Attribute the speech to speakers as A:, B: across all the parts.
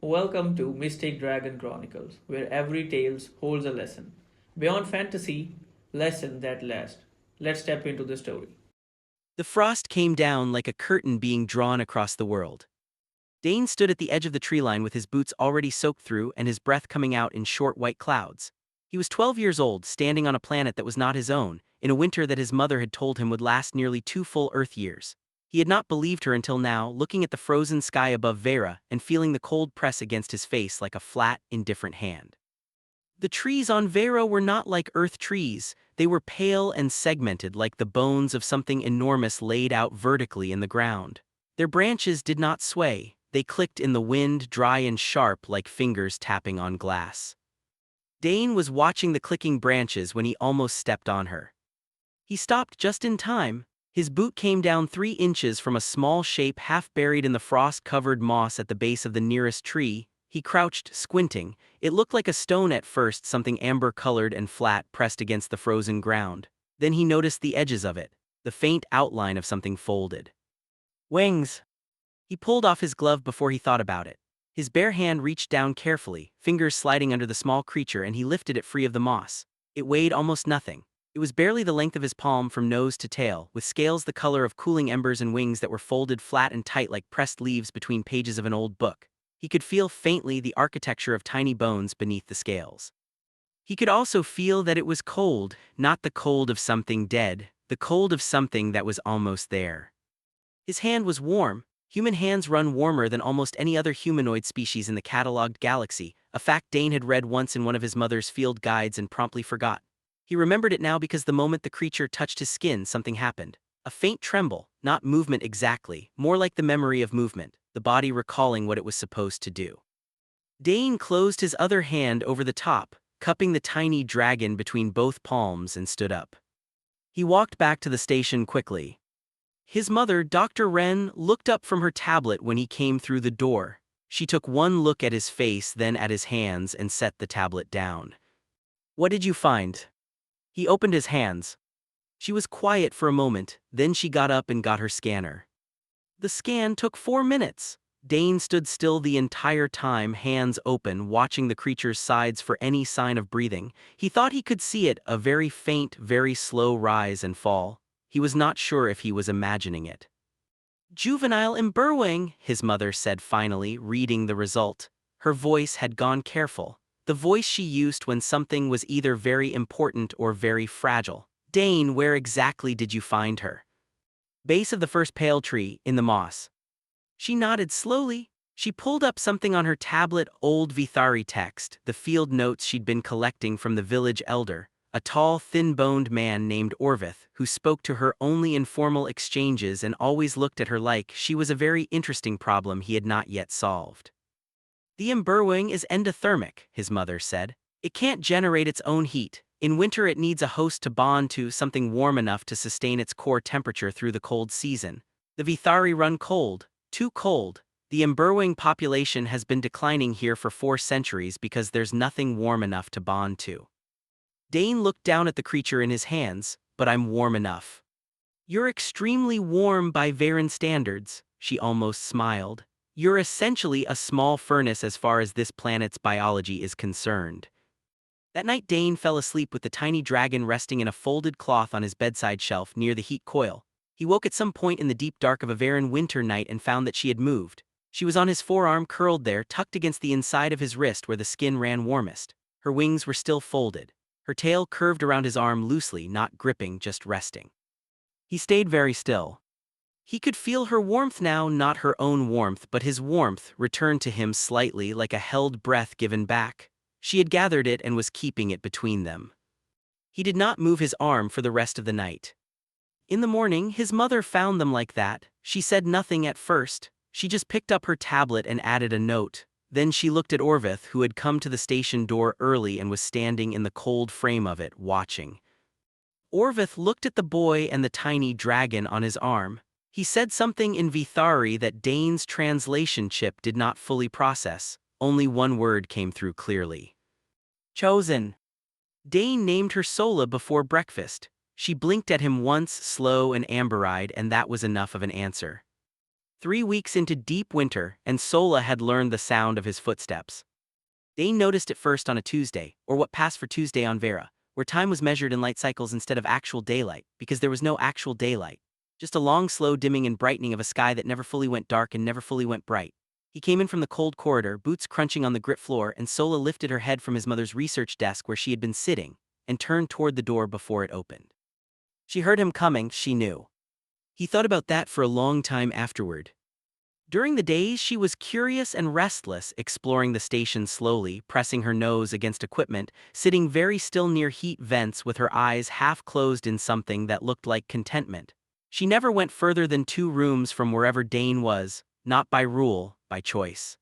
A: Welcome to Mystic Dragon Chronicles, where every tale holds a lesson. Beyond fantasy, lessons that last. Let's step into the story.
B: The frost came down like a curtain being drawn across the world. Dane stood at the edge of the tree line with his boots already soaked through and his breath coming out in short white clouds. He was 12 years old, standing on a planet that was not his own, in a winter that his mother had told him would last nearly 2 full Earth years. He had not believed her until now, looking at the frozen sky above Vera and feeling the cold press against his face like a flat, indifferent hand. The trees on Vera were not like Earth trees. They were pale and segmented like the bones of something enormous laid out vertically in the ground. Their branches did not sway. They clicked in the wind, dry and sharp like fingers tapping on glass. Dane was watching the clicking branches when he almost stepped on her. He stopped just in time. His boot came down 3 inches from a small shape half buried in the frost-covered moss at the base of the nearest tree. He crouched, squinting. It looked like a stone at first, something amber-colored and flat pressed against the frozen ground. Then he noticed the edges of it, the faint outline of something folded. Wings! He pulled off his glove before he thought about it. His bare hand reached down carefully, fingers sliding under the small creature, and he lifted it free of the moss. It weighed almost nothing. It was barely the length of his palm from nose to tail, with scales the color of cooling embers and wings that were folded flat and tight like pressed leaves between pages of an old book. He could feel faintly the architecture of tiny bones beneath the scales. He could also feel that it was cold, not the cold of something dead, the cold of something that was almost there. His hand was warm. Human hands run warmer than almost any other humanoid species in the catalogued galaxy, a fact Dane had read once in one of his mother's field guides and promptly forgot. He remembered it now because the moment the creature touched his skin, something happened. A faint tremble, not movement exactly, more like the memory of movement, the body recalling what it was supposed to do. Dane closed his other hand over the top, cupping the tiny dragon between both palms, and stood up. He walked back to the station quickly. His mother, Dr. Wren, looked up from her tablet when he came through the door. She took one look at his face, then at his hands, and set the tablet down. "What did you find?" He opened his hands. She was quiet for a moment, then she got up and got her scanner. The scan took 4 minutes. Dane stood still the entire time, hands open, watching the creature's sides for any sign of breathing. He thought he could see it, a very faint, very slow rise and fall. He was not sure if he was imagining it. "Juvenile Emberwing," his mother said finally, reading the result. Her voice had gone careful, the voice she used when something was either very important or very fragile. "Dane, where exactly did you find her?" "Base of the first pale tree, in the moss." She nodded slowly. She pulled up something on her tablet, old Vithari text, the field notes she'd been collecting from the village elder, a tall, thin-boned man named Orvith, who spoke to her only in formal exchanges and always looked at her like she was a very interesting problem he had not yet solved. "The Emberwing is endothermic," his mother said. "It can't generate its own heat. In winter it needs a host to bond to, something warm enough to sustain its core temperature through the cold season. The Vithari run cold, too cold. The Emberwing population has been declining here for 4 centuries because there's nothing warm enough to bond to." Dane looked down at the creature in his hands. "But I'm warm enough." "You're extremely warm by Varen standards," she almost smiled. "You're essentially a small furnace as far as this planet's biology is concerned." That night Dane fell asleep with the tiny dragon resting in a folded cloth on his bedside shelf near the heat coil. He woke at some point in the deep dark of a Varen winter night and found that she had moved. She was on his forearm, curled there, tucked against the inside of his wrist where the skin ran warmest. Her wings were still folded. Her tail curved around his arm loosely, not gripping, just resting. He stayed very still. He could feel her warmth now, not her own warmth, but his warmth returned to him slightly, like a held breath given back. She had gathered it and was keeping it between them. He did not move his arm for the rest of the night. In the morning, his mother found them like that. She said nothing at first. She just picked up her tablet and added a note. Then she looked at Orvith, who had come to the station door early and was standing in the cold frame of it, watching. Orvith looked at the boy and the tiny dragon on his arm. He said something in Vithari that Dane's translation chip did not fully process. Only one word came through clearly. "Chosen." Dane named her Solah before breakfast. She blinked at him once, slow and amber-eyed, and that was enough of an answer. 3 weeks into deep winter, and Solah had learned the sound of his footsteps. Dane noticed it first on a Tuesday, or what passed for Tuesday on Vera, where time was measured in light cycles instead of actual daylight, because there was no actual daylight. Just a long, slow dimming and brightening of a sky that never fully went dark and never fully went bright. He came in from the cold corridor, boots crunching on the grit floor, and Solah lifted her head from his mother's research desk where she had been sitting, and turned toward the door before it opened. She heard him coming, she knew. He thought about that for a long time afterward. During the days, she was curious and restless, exploring the station slowly, pressing her nose against equipment, sitting very still near heat vents with her eyes half closed in something that looked like contentment. She never went further than 2 rooms from wherever Dane was, not by rule, by choice.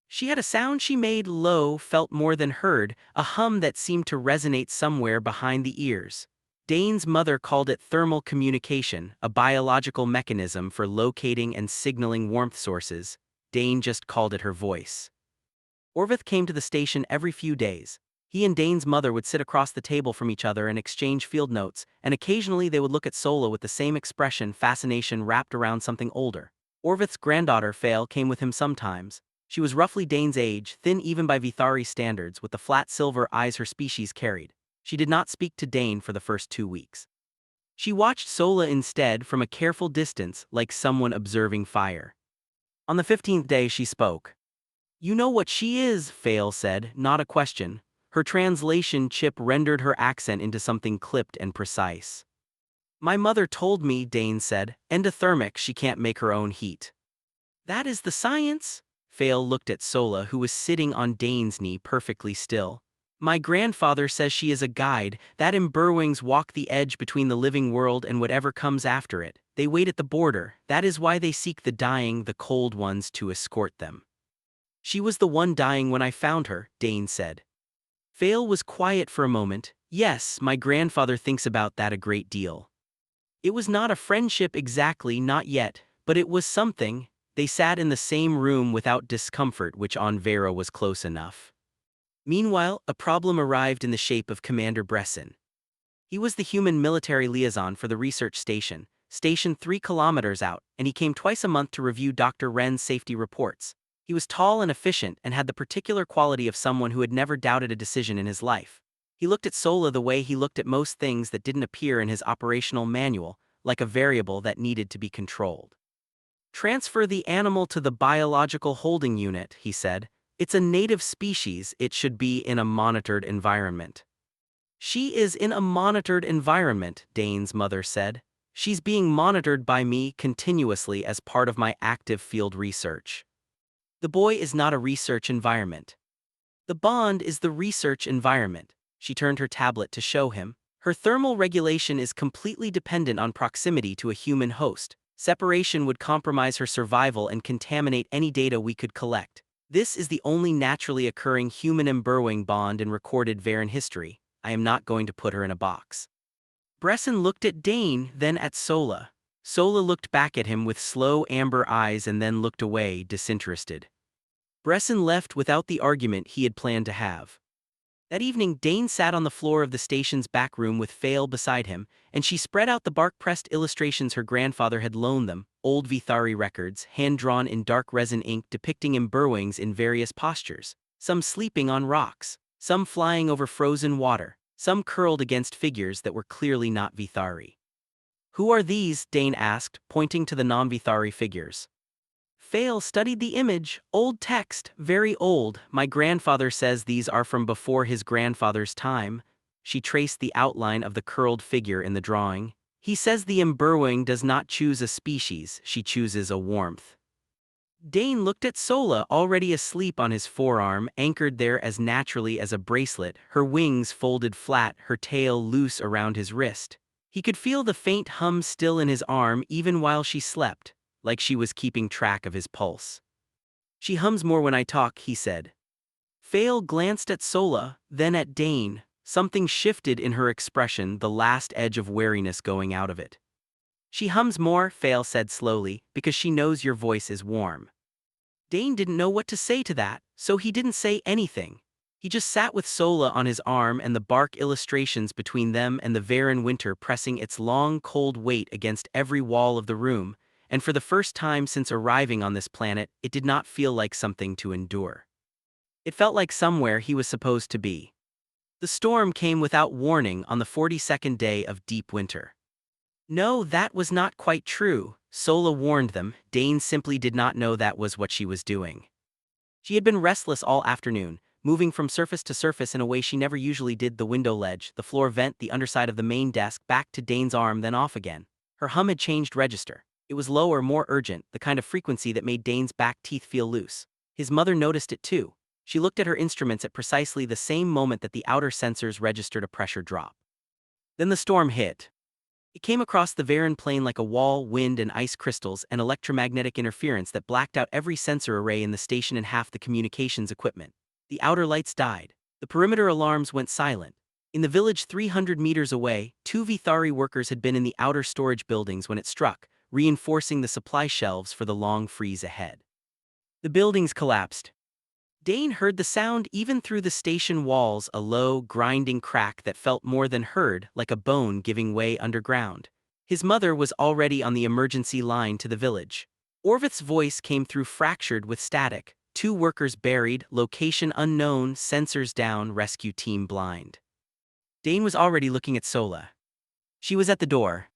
B: She had a sound she made low, felt more than heard, a hum that seemed to resonate somewhere behind the ears. Dane's mother called it thermal communication, a biological mechanism for locating and signaling warmth sources. Dane just called it her voice. Orvith came to the station every few days. He and Dane's mother would sit across the table from each other and exchange field notes, and occasionally they would look at Solah with the same expression, fascination wrapped around something older. Orvith's granddaughter, Fail, came with him sometimes. She was roughly Dane's age, thin even by Vithari standards, with the flat silver eyes her species carried. She did not speak to Dane for the first 2 weeks. She watched Solah instead from a careful distance, like someone observing fire. On the 15th day she spoke. "You know what she is," Fail said, not a question. Her translation chip rendered her accent into something clipped and precise. "My mother told me," Dane said, "endothermic, she can't make her own heat." "That is the science?" Fail looked at Solah, who was sitting on Dane's knee perfectly still. "My grandfather says she is a guide, that Imberwings walk the edge between the living world and whatever comes after it. They wait at the border, that is why they seek the dying, the cold ones, to escort them." "She was the one dying when I found her," Dane said. Fail was quiet for a moment. "Yes, my grandfather thinks about that a great deal. It was not a friendship exactly, not yet, but it was something. They sat in the same room without discomfort, which on Vera was close enough." Meanwhile, a problem arrived in the shape of Commander Bresson. He was the human military liaison for the research station, stationed 3 kilometers out, and he came twice a month to review Dr. Wren's safety reports. He was tall and efficient and had the particular quality of someone who had never doubted a decision in his life. He looked at Solah the way he looked at most things that didn't appear in his operational manual, like a variable that needed to be controlled. "Transfer the animal to the biological holding unit," he said. "It's a native species, it should be in a monitored environment." "She is in a monitored environment," Dane's mother said. "She's being monitored by me continuously as part of my active field research." "The boy is not a research environment. The bond is the research environment." She turned her tablet to show him. "Her thermal regulation is completely dependent on proximity to a human host. Separation would compromise her survival and contaminate any data we could collect. This is the only naturally occurring human-Imberwing bond in recorded Varen history. I am not going to put her in a box." Bresson looked at Dane, then at Solah. Solah looked back at him with slow amber eyes and then looked away, disinterested. Bresson left without the argument he had planned to have. That evening, Dane sat on the floor of the station's back room with Fail beside him, and she spread out the bark-pressed illustrations her grandfather had loaned them, old Vithari records, hand-drawn in dark resin ink depicting Imberwings in various postures, some sleeping on rocks, some flying over frozen water, some curled against figures that were clearly not Vithari. "Who are these?" Dane asked, pointing to the non-Vithari figures. Fail studied the image. "Old text, very old. My grandfather says these are from before his grandfather's time." She traced the outline of the curled figure in the drawing. "He says the Imberwing does not choose a species, she chooses a warmth." Dane looked at Solah, already asleep on his forearm, anchored there as naturally as a bracelet, her wings folded flat, her tail loose around his wrist. He could feel the faint hum still in his arm even while she slept, like she was keeping track of his pulse. "She hums more when I talk," he said. Fail glanced at Solah, then at Dane. Something shifted in her expression, the last edge of wariness going out of it. "She hums more," Fail said slowly, "because she knows your voice is warm." Dane didn't know what to say to that, so he didn't say anything. He just sat with Solah on his arm and the bark illustrations between them and the Varen winter pressing its long cold weight against every wall of the room, and for the first time since arriving on this planet, it did not feel like something to endure. It felt like somewhere he was supposed to be. The storm came without warning on the 42nd day of deep winter. No, that was not quite true, Solah warned them. Dane simply did not know that was what she was doing. She had been restless all afternoon, moving from surface to surface in a way she never usually did: the window ledge, the floor vent, the underside of the main desk, back to Dane's arm, then off again. Her hum had changed register. It was lower, more urgent, the kind of frequency that made Dane's back teeth feel loose. His mother noticed it too. She looked at her instruments at precisely the same moment that the outer sensors registered a pressure drop. Then the storm hit. It came across the Varan plain like a wall, wind and ice crystals and electromagnetic interference that blacked out every sensor array in the station and half the communications equipment. The outer lights died. The perimeter alarms went silent. In the village 300 meters away, 2 Vithari workers had been in the outer storage buildings when it struck, reinforcing the supply shelves for the long freeze ahead. The buildings collapsed. Dane heard the sound even through the station walls, a low, grinding crack that felt more than heard, like a bone giving way underground. His mother was already on the emergency line to the village. Orvith's voice came through fractured with static. 2 workers buried, location unknown, sensors down, rescue team blind. Dane was already looking at Solah. She was at the door.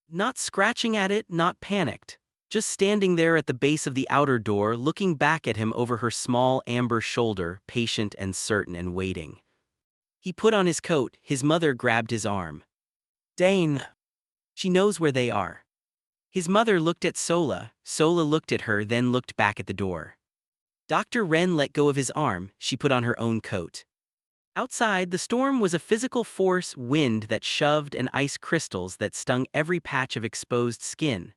B: Not scratching at it, not panicked. Just standing there at the base of the outer door, looking back at him over her small amber shoulder, patient and certain and waiting. He put on his coat. His mother grabbed his arm. Dane. She knows where they are. His mother looked at Solah. Solah looked at her, then looked back at the door. Dr. Wren let go of his arm. She put on her own coat. Outside, the storm was a physical force, wind that shoved and ice crystals that stung every patch of exposed skin.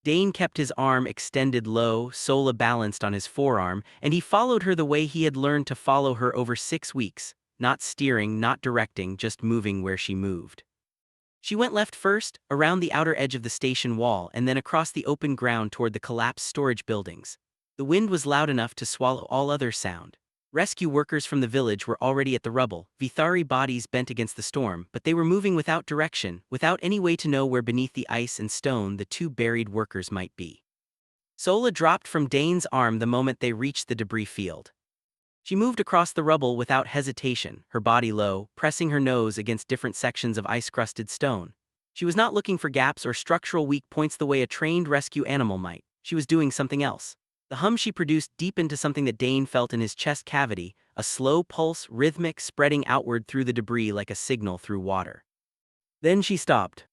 B: Dane kept his arm extended low, Solah balanced on his forearm, and he followed her the way he had learned to follow her over 6 weeks, not steering, not directing, just moving where she moved. She went left first, around the outer edge of the station wall, and then across the open ground toward the collapsed storage buildings. The wind was loud enough to swallow all other sound. Rescue workers from the village were already at the rubble, Vithari bodies bent against the storm, but they were moving without direction, without any way to know where beneath the ice and stone the 2 buried workers might be. Solah dropped from Dane's arm the moment they reached the debris field. She moved across the rubble without hesitation, her body low, pressing her nose against different sections of ice-crusted stone. She was not looking for gaps or structural weak points the way a trained rescue animal might. She was doing something else. The hum she produced deepened to something that Dane felt in his chest cavity, a slow pulse, rhythmic, spreading outward through the debris like a signal through water. Then she stopped.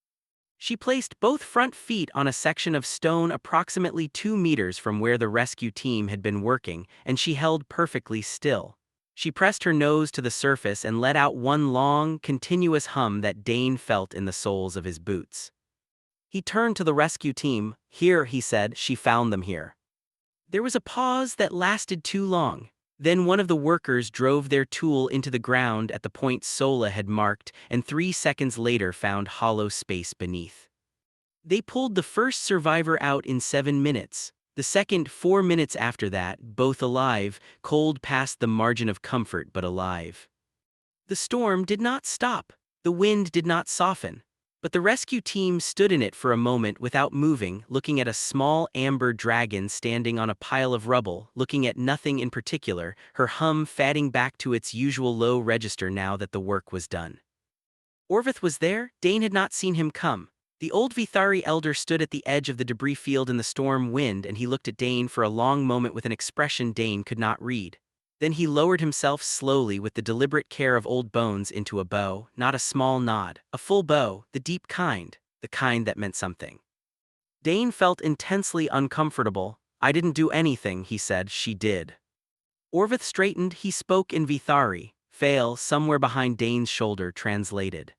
B: She placed both front feet on a section of stone approximately 2 meters from where the rescue team had been working, and she held perfectly still. She pressed her nose to the surface and let out one long, continuous hum that Dane felt in the soles of his boots. He turned to the rescue team. "Here," he said, "she found them here." There was a pause that lasted too long. Then one of the workers drove their tool into the ground at the point Solah had marked, and 3 seconds later found hollow space beneath. They pulled the first survivor out in 7 minutes. The second 4 minutes after that, both alive, cold past the margin of comfort but alive. The storm did not stop. The wind did not soften. But the rescue team stood in it for a moment without moving, looking at a small amber dragon standing on a pile of rubble, looking at nothing in particular, her hum fading back to its usual low register now that the work was done. Orvith was there. Dane had not seen him come. The old Vithari elder stood at the edge of the debris field in the storm wind, and he looked at Dane for a long moment with an expression Dane could not read. Then he lowered himself slowly with the deliberate care of old bones into a bow, not a small nod, a full bow, the deep kind, the kind that meant something. Dane felt intensely uncomfortable. "I didn't do anything," he said. "She did." Orvith straightened. He spoke in Vithari. Fail, somewhere behind Dane's shoulder, translated.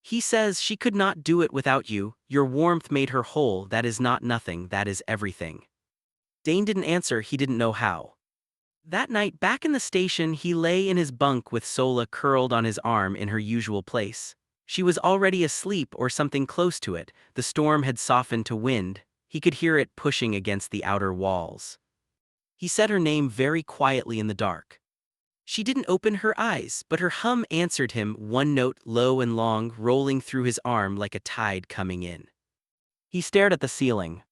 B: "He says she could not do it without you. Your warmth made her whole. That is not nothing, that is everything." Dane didn't answer. He didn't know how. That night, back in the station, he lay in his bunk with Solah curled on his arm in her usual place. She was already asleep or something close to it. The storm had softened to wind. He could hear it pushing against the outer walls. He said her name very quietly in the dark. She didn't open her eyes, but her hum answered him, one note, low and long, rolling through his arm like a tide coming in. He stared at the ceiling.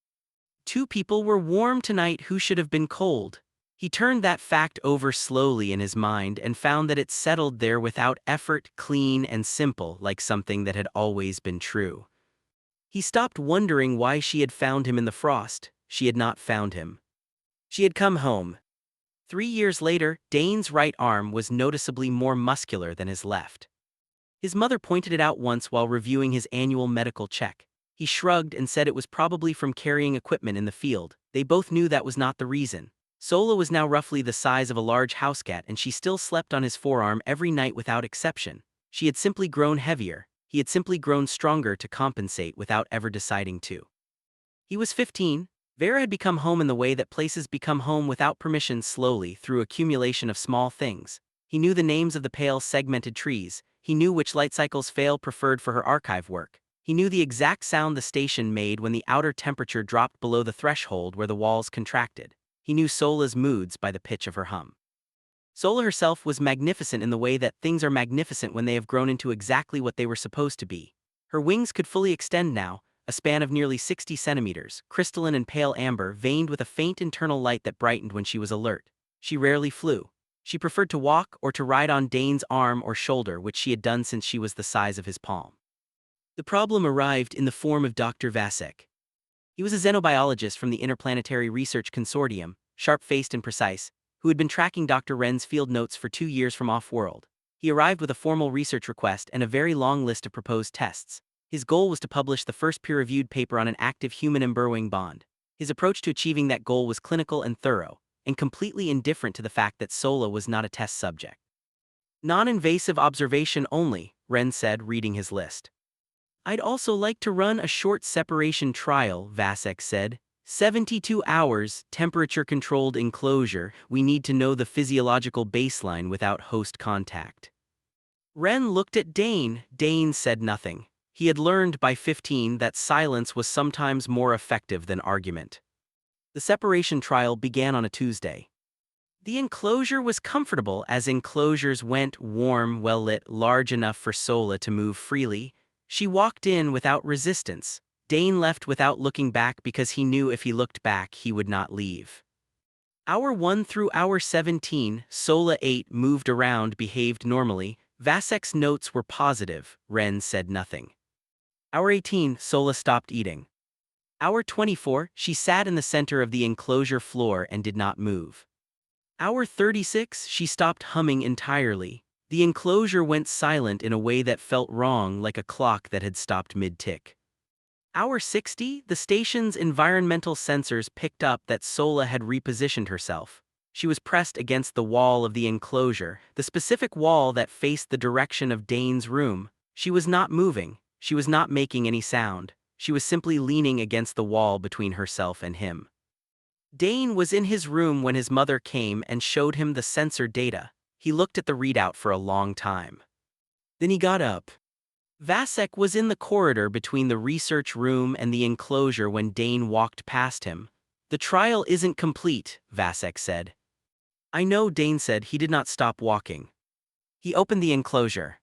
B: Two people were warm tonight who should have been cold. He turned that fact over slowly in his mind and found that it settled there without effort, clean and simple, like something that had always been true. He stopped wondering why she had found him in the frost. She had not found him. She had come home. 3 years later, Dane's right arm was noticeably more muscular than his left. His mother pointed it out once while reviewing his annual medical check. He shrugged and said it was probably from carrying equipment in the field. They both knew that was not the reason. Solah was now roughly the size of a large house cat, and she still slept on his forearm every night without exception. She had simply grown heavier. He had simply grown stronger to compensate without ever deciding to. He was 15. Vera had become home in the way that places become home without permission, slowly, through accumulation of small things. He knew the names of the pale, segmented trees. He knew which light cycles Fail preferred for her archive work. He knew the exact sound the station made when the outer temperature dropped below the threshold where the walls contracted. He knew Solah's moods by the pitch of her hum. Solah herself was magnificent in the way that things are magnificent when they have grown into exactly what they were supposed to be. Her wings could fully extend now, a span of nearly 60 centimeters, crystalline and pale amber, veined with a faint internal light that brightened when she was alert. She rarely flew. She preferred to walk or to ride on Dane's arm or shoulder, which she had done since she was the size of his palm. The problem arrived in the form of Dr. Vasek. He was a xenobiologist from the Interplanetary Research Consortium, sharp-faced and precise, who had been tracking Dr. Wren's field notes for 2 years from off-world. He arrived with a formal research request and a very long list of proposed tests. His goal was to publish the first peer-reviewed paper on an active human emburrowing bond. His approach to achieving that goal was clinical and thorough, and completely indifferent to the fact that Solah was not a test subject. Non-invasive observation only, Wren said, reading his list. I'd also like to run a short separation trial, Vasek said. 72 hours, temperature-controlled enclosure. We need to know the physiological baseline without host contact. Wren looked at Dane. Dane said nothing. He had learned by 15 that silence was sometimes more effective than argument. The separation trial began on a Tuesday. The enclosure was comfortable, as enclosures went, warm, well-lit, large enough for Solah to move freely. She walked in without resistance. Dane left without looking back because he knew if he looked back he would not leave. Hour 1 through hour 17, Solah ate, moved around, behaved normally. Vasek's notes were positive. Wren said nothing. Hour 18, Solah stopped eating. Hour 24, she sat in the center of the enclosure floor and did not move. Hour 36, she stopped humming entirely. The enclosure went silent in a way that felt wrong, like a clock that had stopped mid-tick. Hour 60, the station's environmental sensors picked up that Solah had repositioned herself. She was pressed against the wall of the enclosure, the specific wall that faced the direction of Dane's room. She was not moving. She was not making any sound. She was simply leaning against the wall between herself and him. Dane was in his room when his mother came and showed him the sensor data. He looked at the readout for a long time. Then he got up. Vasek was in the corridor between the research room and the enclosure when Dane walked past him. The trial isn't complete, Vasek said. I know, Dane said. He did not stop walking. He opened the enclosure.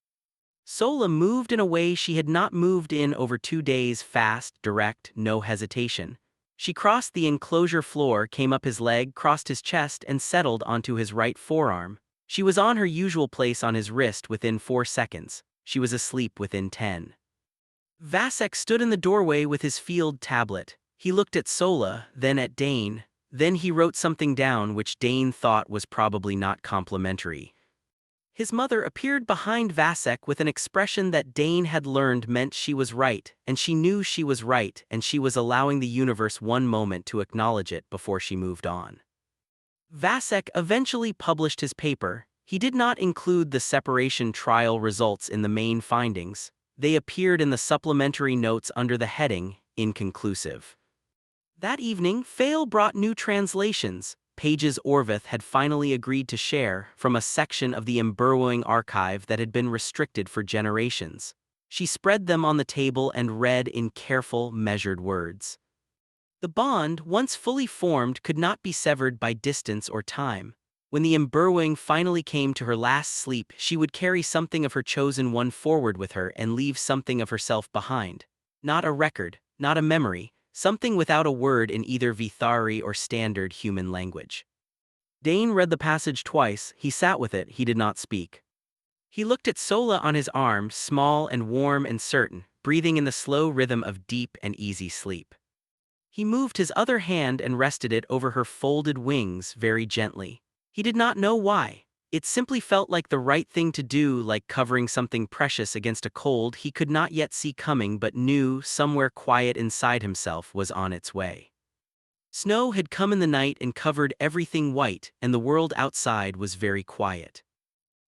B: Solah moved in a way she had not moved in over 2 days, fast, direct, no hesitation. She crossed the enclosure floor, came up his leg, crossed his chest, and settled onto his right forearm. She was on her usual place on his wrist within 4 seconds. She was asleep within 10. Vasek stood in the doorway with his field tablet. He looked at Solah, then at Dane. Then he wrote something down which Dane thought was probably not complimentary. His mother appeared behind Vasek with an expression that Dane had learned meant she was right, and she knew she was right, and she was allowing the universe one moment to acknowledge it before she moved on. Vasek eventually published his paper. He did not include the separation trial results in the main findings. They appeared in the supplementary notes under the heading, Inconclusive. That evening, Fail brought new translations. Pages Orvith had finally agreed to share from a section of the emburrowing archive that had been restricted for generations. She spread them on the table and read in careful, measured words. The bond, once fully formed, could not be severed by distance or time. When the emburrowing finally came to her last sleep, she would carry something of her chosen one forward with her and leave something of herself behind. Not a record, not a memory, something without a word in either Vithari or standard human language. Dane read the passage twice. He sat with it. He did not speak. He looked at Solah on his arm, small and warm and certain, breathing in the slow rhythm of deep and easy sleep. He moved his other hand and rested it over her folded wings very gently. He did not know why. It simply felt like the right thing to do, like covering something precious against a cold he could not yet see coming but knew somewhere quiet inside himself was on its way. Snow had come in the night and covered everything white, and the world outside was very quiet.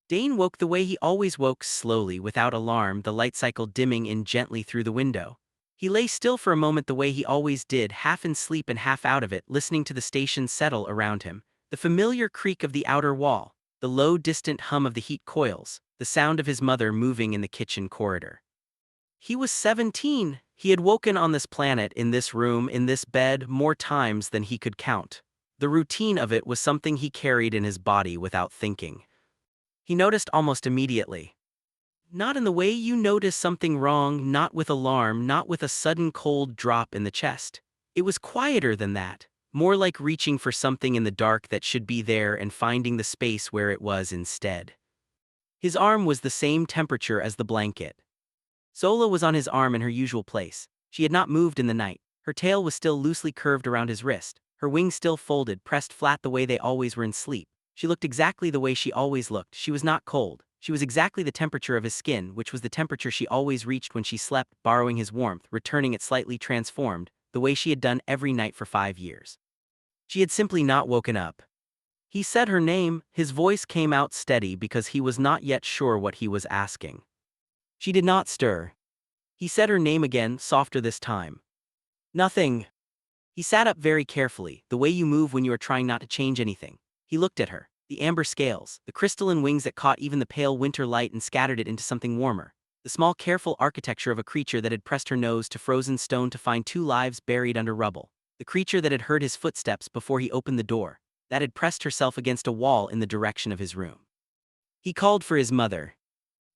B: Dane woke the way he always woke, slowly, without alarm, the light cycle dimming in gently through the window. He lay still for a moment the way he always did, half in sleep and half out of it, listening to the station settle around him, the familiar creak of the outer wall, the low distant hum of the heat coils, the sound of his mother moving in the kitchen corridor. He was 17. He had woken on this planet, in this room, in this bed, more times than he could count. The routine of it was something he carried in his body without thinking. He noticed almost immediately. Not in the way you notice something wrong, not with alarm, not with a sudden cold drop in the chest. It was quieter than that, more like reaching for something in the dark that should be there and finding the space where it was instead. His arm was the same temperature as the blanket. Solah was on his arm in her usual place. She had not moved in the night. Her tail was still loosely curved around his wrist, her wings still folded, pressed flat the way they always were in sleep. She looked exactly the way she always looked. She was not cold. She was exactly the temperature of his skin, which was the temperature she always reached when she slept, borrowing his warmth, returning it slightly transformed, the way she had done every night for 5 years. She had simply not woken up. He said her name. His voice came out steady because he was not yet sure what he was asking. She did not stir. He said her name again, softer this time. Nothing. He sat up very carefully, the way you move when you are trying not to change anything. He looked at her. The amber scales, the crystalline wings that caught even the pale winter light and scattered it into something warmer. The small careful architecture of a creature that had pressed her nose to frozen stone to find 2 lives buried under rubble. The creature that had heard his footsteps before he opened the door, that had pressed herself against a wall in the direction of his room. He called for his mother.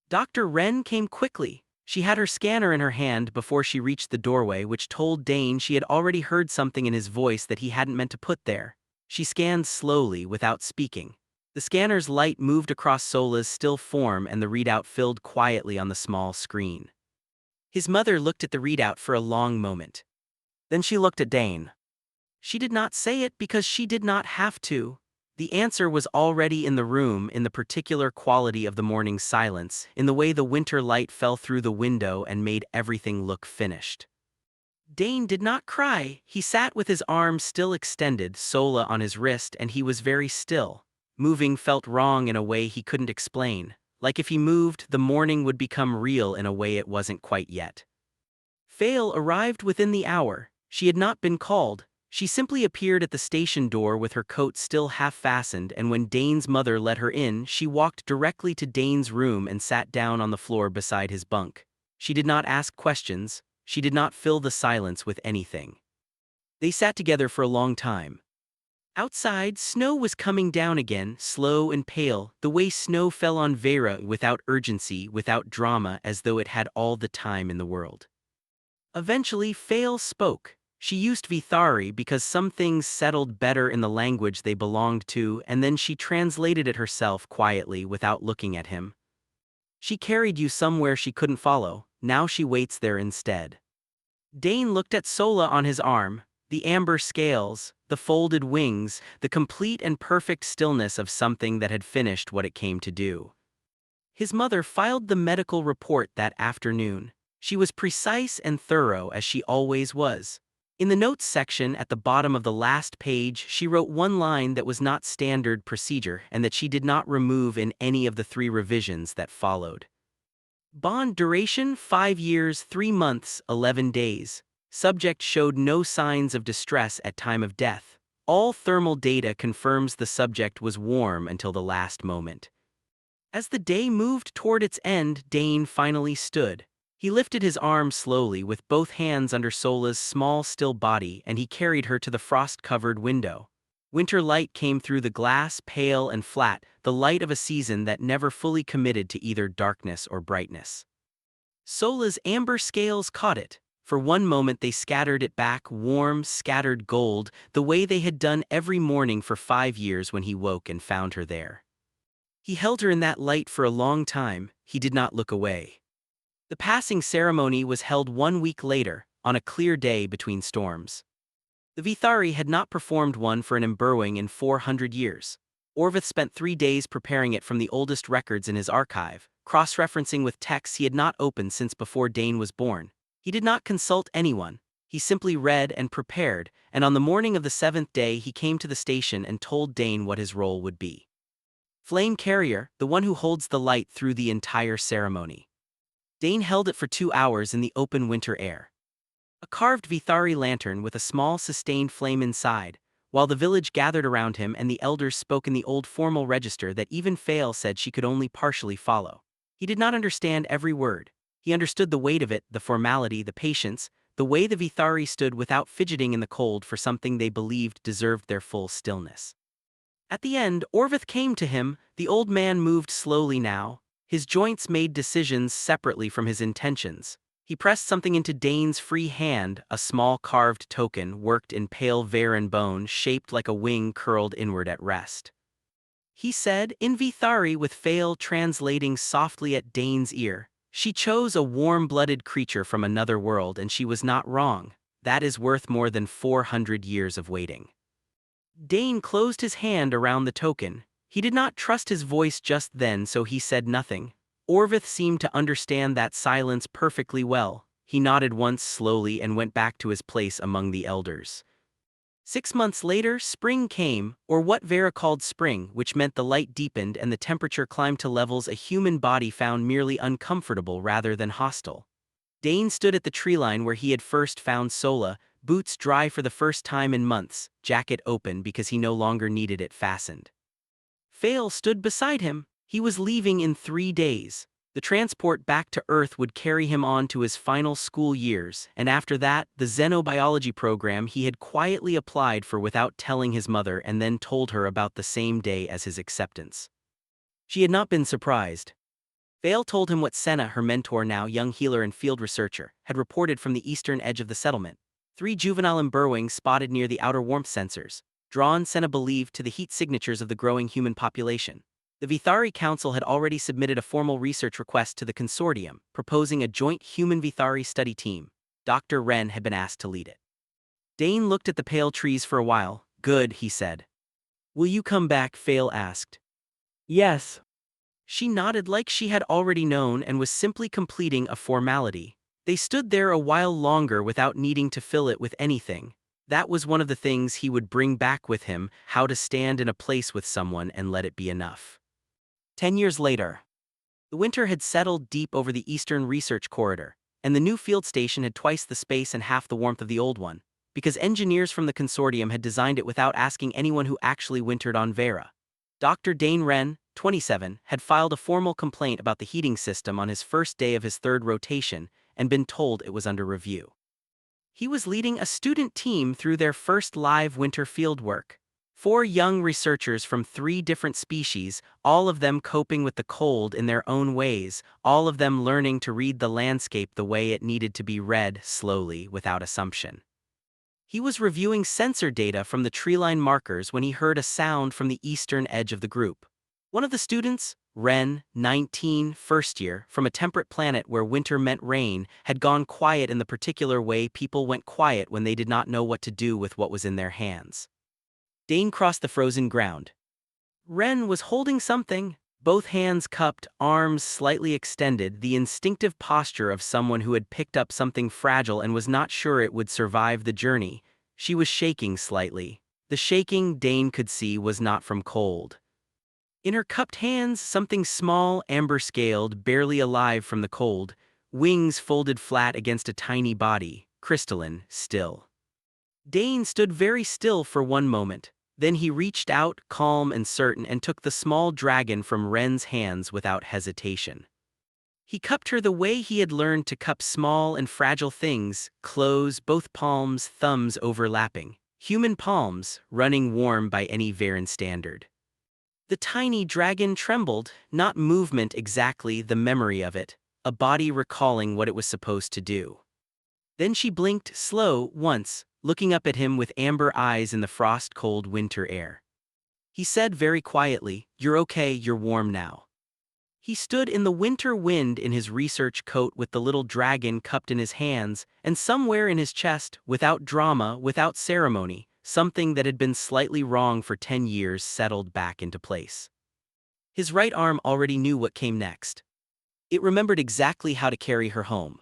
B: Dr. Wren came quickly. She had her scanner in her hand before she reached the doorway, which told Dane she had already heard something in his voice that he hadn't meant to put there. She scanned slowly, without speaking. The scanner's light moved across Solah's still form and the readout filled quietly on the small screen. His mother looked at the readout for a long moment. Then she looked at Dane. She did not say it because she did not have to. The answer was already in the room, in the particular quality of the morning silence, in the way the winter light fell through the window and made everything look finished. Dane did not cry. He sat with his arms still extended, Solah on his wrist, and he was very still. Moving felt wrong in a way he couldn't explain. Like if he moved, the morning would become real in a way it wasn't quite yet. Fail arrived within the hour. She had not been called. She simply appeared at the station door with her coat still half-fastened, and when Dane's mother let her in, she walked directly to Dane's room and sat down on the floor beside his bunk. She did not ask questions. She did not fill the silence with anything. They sat together for a long time. Outside, snow was coming down again, slow and pale, the way snow fell on Vera, without urgency, without drama, as though it had all the time in the world. Eventually, Fail spoke. She used Vithari because some things settled better in the language they belonged to, and then she translated it herself quietly without looking at him. She carried you somewhere she couldn't follow. Now she waits there instead. Dane looked at Solah on his arm, the amber scales, the folded wings, the complete and perfect stillness of something that had finished what it came to do. His mother filed the medical report that afternoon. She was precise and thorough as she always was. In the notes section at the bottom of the last page, she wrote one line that was not standard procedure and that she did not remove in any of the 3 revisions that followed. Bond duration 5 years, 3 months, 11 days. Subject showed no signs of distress at time of death. All thermal data confirms the subject was warm until the last moment. As the day moved toward its end, Dane finally stood. He lifted his arm slowly with both hands under Solah's small, still body, and he carried her to the frost-covered window. Winter light came through the glass, pale and flat, the light of a season that never fully committed to either darkness or brightness. Solah's amber scales caught it. For one moment they scattered it back, warm, scattered gold, the way they had done every morning for 5 years when he woke and found her there. He held her in that light for a long time. He did not look away. The passing ceremony was held 1 week later, on a clear day between storms. The Vithari had not performed one for an emburrowing in 400 years. Orvith spent 3 days preparing it from the oldest records in his archive, cross-referencing with texts he had not opened since before Dane was born. He did not consult anyone. He simply read and prepared, and on the morning of the 7th day he came to the station and told Dane what his role would be. Flame Carrier, the one who holds the light through the entire ceremony. Dane held it for 2 hours in the open winter air. A carved Vithari lantern with a small sustained flame inside, while the village gathered around him and the elders spoke in the old formal register that even Fail said she could only partially follow. He did not understand every word. He understood the weight of it, the formality, the patience, the way the Vithari stood without fidgeting in the cold for something they believed deserved their full stillness. At the end, Orvith came to him. The old man moved slowly now. His joints made decisions separately from his intentions. He pressed something into Dane's free hand, a small carved token worked in pale Varan bone shaped like a wing curled inward at rest. He said, in Vithari with Fail translating softly at Dane's ear, "She chose a warm-blooded creature from another world and she was not wrong. That is worth more than 400 years of waiting." Dane closed his hand around the token. He did not trust his voice just then, so he said nothing. Orvith seemed to understand that silence perfectly well. He nodded once slowly and went back to his place among the elders. 6 months later, spring came, or what Vera called spring, which meant the light deepened and the temperature climbed to levels a human body found merely uncomfortable rather than hostile. Dane stood at the tree line where he had first found Solah, boots dry for the first time in months, jacket open because he no longer needed it fastened. Fail stood beside him. He was leaving in 3 days. The transport back to Earth would carry him on to his final school years, and after that, the xenobiology program he had quietly applied for without telling his mother and then told her about the same day as his acceptance. She had not been surprised. Vale told him what Senna, her mentor now young healer and field researcher, had reported from the eastern edge of the settlement. 3 juvenile emburrowings spotted near the outer warmth sensors, drawn Senna believed to the heat signatures of the growing human population. The Vithari Council had already submitted a formal research request to the consortium, proposing a joint human-Vithari study team. Dr. Wren had been asked to lead it. Dane looked at the pale trees for a while. "Good," he said. "Will you come back?" Fail asked.
A: Yes.
B: She nodded like she had already known and was simply completing a formality. They stood there a while longer without needing to fill it with anything. That was one of the things he would bring back with him, how to stand in a place with someone and let it be enough. 10 years later. The winter had settled deep over the eastern research corridor, and the new field station had twice the space and half the warmth of the old one, because engineers from the consortium had designed it without asking anyone who actually wintered on Vera. Dr. Dane Wren, 27, had filed a formal complaint about the heating system on his first day of his 3rd rotation and been told it was under review. He was leading a student team through their first live winter fieldwork. 4 young researchers from 3 different species, all of them coping with the cold in their own ways, all of them learning to read the landscape the way it needed to be read, slowly, without assumption. He was reviewing sensor data from the treeline markers when he heard a sound from the eastern edge of the group. One of the students, Ren, 19, first year, from a temperate planet where winter meant rain, had gone quiet in the particular way people went quiet when they did not know what to do with what was in their hands. Dane crossed the frozen ground. Ren was holding something, both hands cupped, arms slightly extended, the instinctive posture of someone who had picked up something fragile and was not sure it would survive the journey. She was shaking slightly. The shaking, Dane could see, was not from cold. In her cupped hands, something small, amber-scaled, barely alive from the cold, wings folded flat against a tiny body, crystalline, still. Dane stood very still for one moment. Then he reached out, calm and certain, and took the small dragon from Ren's hands without hesitation. He cupped her the way he had learned to cup small and fragile things, close, both palms, thumbs overlapping, human palms, running warm by any Varan standard. The tiny dragon trembled, not movement exactly, the memory of it, a body recalling what it was supposed to do. Then she blinked slow once, looking up at him with amber eyes in the frost-cold winter air. He said very quietly, "You're okay, you're warm now." He stood in the winter wind in his research coat with the little dragon cupped in his hands, and somewhere in his chest, without drama, without ceremony, something that had been slightly wrong for 10 years settled back into place. His right arm already knew what came next. It remembered exactly how to carry her home.